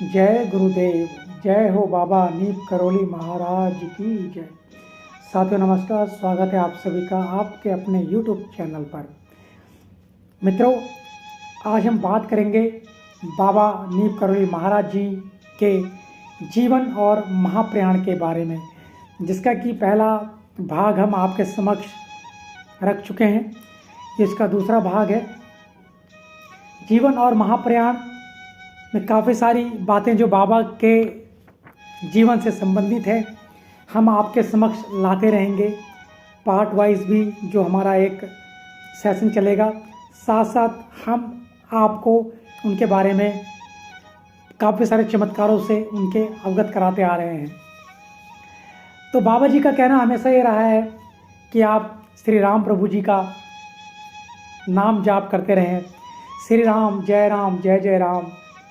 जय गुरुदेव। जय हो बाबा नीम करौली महाराज की जय। साथियों नमस्कार, स्वागत है आप सभी का आपके अपने YouTube चैनल पर। मित्रों, आज हम बात करेंगे बाबा नीम करौली महाराज जी के जीवन और महाप्रयाण के बारे में, जिसका कि पहला भाग हम आपके समक्ष रख चुके हैं। इसका दूसरा भाग है जीवन और महाप्रयाण में काफ़ी सारी बातें जो बाबा के जीवन से संबंधित है हम आपके समक्ष लाते रहेंगे। पार्ट वाइज भी जो हमारा एक सेशन चलेगा, साथ साथ हम आपको उनके बारे में काफ़ी सारे चमत्कारों से उनके अवगत कराते आ रहे हैं। तो बाबा जी का कहना हमेशा ये रहा है कि आप श्री राम प्रभु जी का नाम जाप करते रहें। श्री राम जय राम,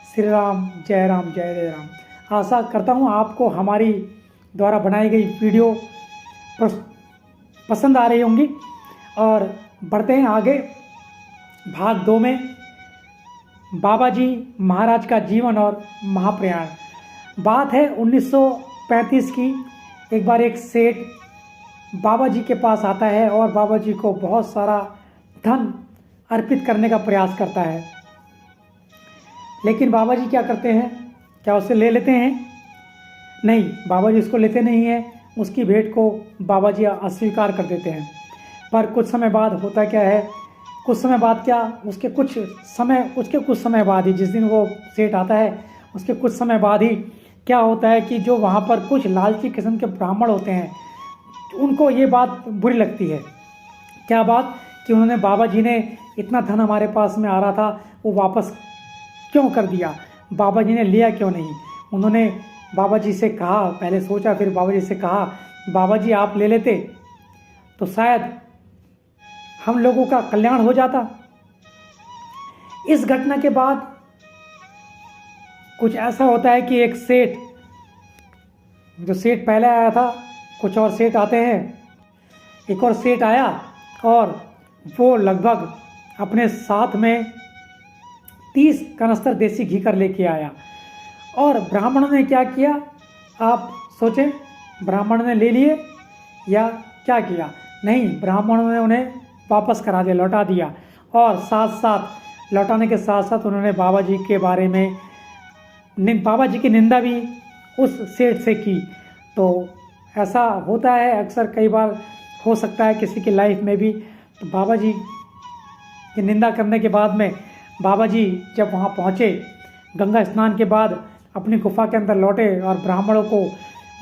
श्री राम जय जय राम। आशा करता हूँ आपको हमारी द्वारा बनाई गई वीडियो पसंद आ रही होंगी। और बढ़ते हैं आगे भाग 2 में, बाबा जी महाराज का जीवन और महाप्रयाण। बात है 1935 की। एक बार एक सेठ बाबा जी के पास आता है और बाबा जी को बहुत सारा धन अर्पित करने का प्रयास करता है, लेकिन बाबा जी क्या करते हैं, क्या उसे ले लेते हैं? नहीं, बाबा जी उसको लेते नहीं हैं। उसकी भेंट को बाबा जी अस्वीकार कर देते हैं। पर कुछ समय बाद होता क्या है, कुछ समय बाद क्या, उसके कुछ समय बाद ही, जिस दिन वो सेठ आता है उसके कुछ समय बाद ही क्या होता है कि जो वहाँ पर कुछ लालची किस्म के ब्राह्मण होते हैं उनको ये बात बुरी लगती है। क्या बात कि उन्होंने बाबा जी ने इतना धन हमारे पास में आ रहा था वो वापस क्यों कर दिया, बाबा जी ने लिया क्यों नहीं। उन्होंने बाबा जी से कहा, पहले सोचा फिर बाबा जी से कहा, बाबा जी आप ले लेते तो शायद हम लोगों का कल्याण हो जाता। इस घटना के बाद कुछ ऐसा होता है कि एक सेठ, जो सेठ पहले आया था, कुछ और सेठ आते हैं, एक और सेठ आया और वो लगभग अपने साथ में 30 कनस्तर देसी घी कर लेके आया। और ब्राह्मणों ने क्या किया, आप सोचें, ब्राह्मणों ने ले लिए या क्या किया? नहीं, ब्राह्मणों ने उन्हें वापस करा दिया, लौटा दिया। और साथ साथ लौटाने के साथ साथ उन्होंने बाबा जी के बारे में बाबा जी की निंदा भी उस सेठ से की। तो ऐसा होता है अक्सर, कई बार हो सकता है किसी की लाइफ में भी। तो बाबा जी की निंदा करने के बाद में बाबा जी जब वहाँ पहुँचे, गंगा स्नान के बाद अपनी गुफा के अंदर लौटे और ब्राह्मणों को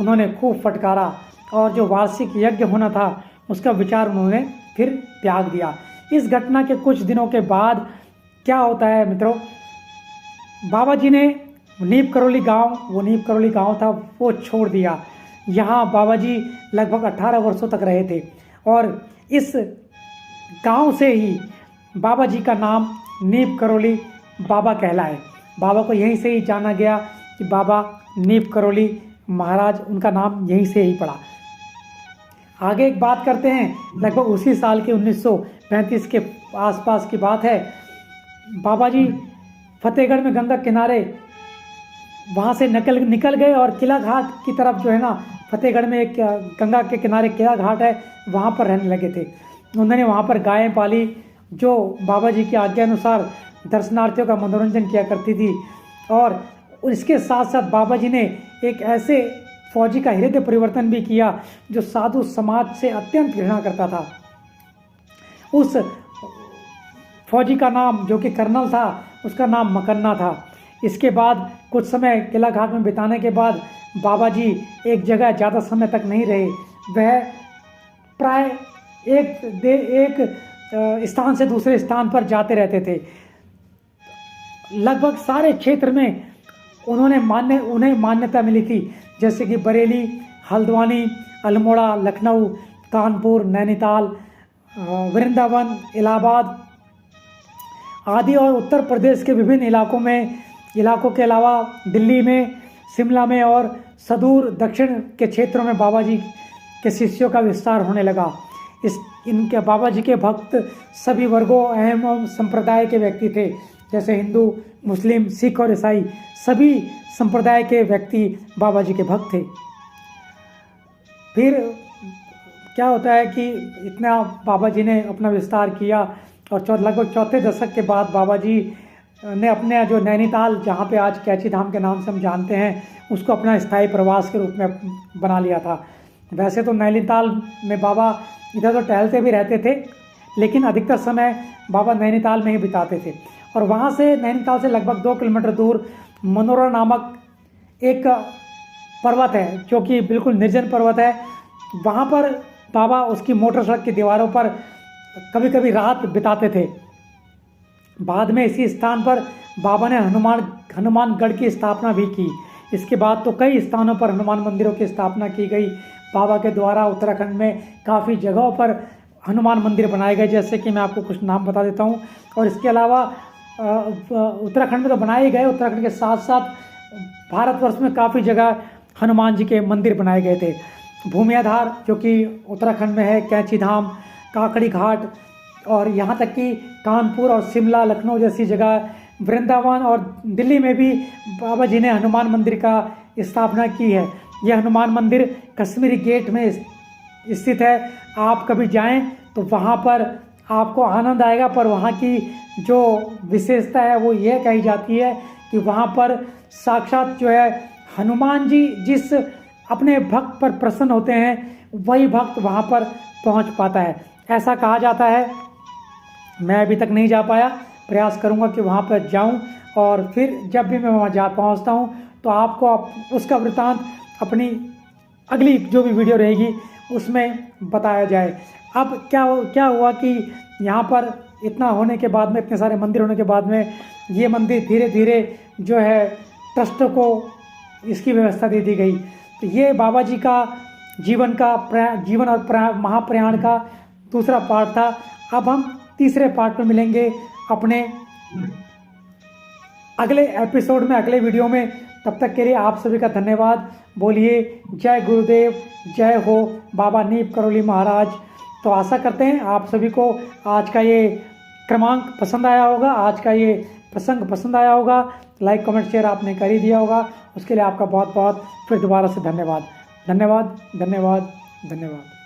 उन्होंने खूब फटकारा और जो वार्षिक यज्ञ होना था उसका विचार उन्होंने फिर त्याग दिया। इस घटना के कुछ दिनों के बाद क्या होता है मित्रों, बाबा जी ने नीम करौली गांव था वो छोड़ दिया। यहाँ बाबा जी लगभग 18 वर्षों तक रहे थे और इस गांव से ही बाबा जी का नाम नीम करौली बाबा कहलाए। बाबा को यहीं से ही जाना गया कि बाबा नीम करौली महाराज, उनका नाम यहीं से ही पड़ा। आगे एक बात करते हैं, लगभग उसी साल के 1935 के आसपास की बात है। बाबा जी फतेहगढ़ में गंगा किनारे वहाँ से निकल गए और किला घाट की तरफ, जो है ना, फतेहगढ़ में एक गंगा के किनारे किला घाट है, वहाँ पर रहने लगे थे। उन्होंने वहाँ पर गायें पाली जो बाबा जी की आज्ञा अनुसार दर्शनार्थियों का मनोरंजन किया करती थी। और इसके साथ साथ बाबा जी ने एक ऐसे फौजी का हृदय परिवर्तन भी किया जो साधु समाज से अत्यंत घृणा करता था। उस फौजी का नाम, जो कि कर्नल था, उसका नाम मकन्ना था। इसके बाद कुछ समय किला घाट में बिताने के बाद बाबा जी एक जगह ज़्यादा समय तक नहीं रहे। वह प्राय एक स्थान से दूसरे स्थान पर जाते रहते थे। लगभग सारे क्षेत्र में उन्हें मान्यता मिली थी, जैसे कि बरेली, हल्द्वानी, अल्मोड़ा, लखनऊ, कानपुर, नैनीताल, वृंदावन, इलाहाबाद आदि और उत्तर प्रदेश के विभिन्न इलाकों के अलावा दिल्ली में, शिमला में और सुदूर दक्षिण के क्षेत्रों में बाबा जी के शिष्यों का विस्तार होने लगा। इनके बाबा जी के भक्त सभी वर्गों एवं संप्रदाय के व्यक्ति थे। जैसे हिंदू, मुस्लिम, सिख और ईसाई सभी संप्रदाय के व्यक्ति बाबा जी के भक्त थे। फिर क्या होता है कि इतना बाबा जी ने अपना विस्तार किया और लगभग चौथे दशक के बाद बाबा जी ने अपने जो नैनीताल, जहाँ पे आज कैची धाम के नाम से हम जानते हैं, उसको अपना स्थायी प्रवास के रूप में बना लिया था। वैसे तो नैनीताल में बाबा इधर तो टहलते भी रहते थे, लेकिन अधिकतर समय बाबा नैनीताल में ही बिताते थे। और वहाँ से, नैनीताल से लगभग 2 किलोमीटर दूर मनोरा नामक एक पर्वत है, जो कि बिल्कुल निर्जन पर्वत है। वहाँ पर बाबा उसकी मोटर सड़क की दीवारों पर कभी कभी रात बिताते थे। बाद में इसी स्थान पर बाबा ने हनुमानगढ़ की स्थापना भी की। इसके बाद तो कई स्थानों पर हनुमान मंदिरों की स्थापना की गई। बाबा के द्वारा उत्तराखंड में काफ़ी जगहों पर हनुमान मंदिर बनाए गए, जैसे कि मैं आपको कुछ नाम बता देता हूँ। और इसके अलावा उत्तराखंड में तो बनाए ही गए, उत्तराखंड के साथ साथ भारतवर्ष में काफ़ी जगह हनुमान जी के मंदिर बनाए गए थे। भूमियाधार, जो कि उत्तराखंड में है, कैची धाम, काकड़ी घाट, और यहाँ तक कि कानपुर और शिमला, लखनऊ जैसी जगह, वृंदावन और दिल्ली में भी बाबा जी ने हनुमान मंदिर का स्थापना की है। यह हनुमान मंदिर कश्मीरी गेट में स्थित है। आप कभी जाएं तो वहाँ पर आपको आनंद आएगा। पर वहाँ की जो विशेषता है वो यह कही जाती है कि वहाँ पर साक्षात जो है हनुमान जी जिस अपने भक्त पर प्रसन्न होते हैं, वही भक्त वहाँ पर पहुँच पाता है, ऐसा कहा जाता है। मैं अभी तक नहीं जा पाया, प्रयास करूंगा कि वहाँ पर जाऊं, और फिर जब भी मैं वहाँ जा पहुँचता हूँ तो आपको उसका वृतांत अपनी अगली जो भी वीडियो रहेगी उसमें बताया जाए। अब क्या हुआ कि यहाँ पर इतना होने के बाद में, इतने सारे मंदिर होने के बाद में, ये मंदिर धीरे धीरे जो है ट्रस्ट को इसकी व्यवस्था दे दी गई। तो ये बाबा जी का जीवन और महाप्रयाण का दूसरा पार्ट था। अब हम तीसरे पार्ट में मिलेंगे अपने अगले एपिसोड में, अगले वीडियो में। तब तक के लिए आप सभी का धन्यवाद। बोलिए जय गुरुदेव, जय हो बाबा नीम करोली महाराज। तो आशा करते हैं आप सभी को आज का ये क्रमांक पसंद आया होगा, आज का ये प्रसंग पसंद आया होगा। लाइक, कमेंट, शेयर आपने कर ही दिया होगा, उसके लिए आपका बहुत बहुत फिर दोबारा से धन्यवाद। धन्यवाद, धन्यवाद, धन्यवाद।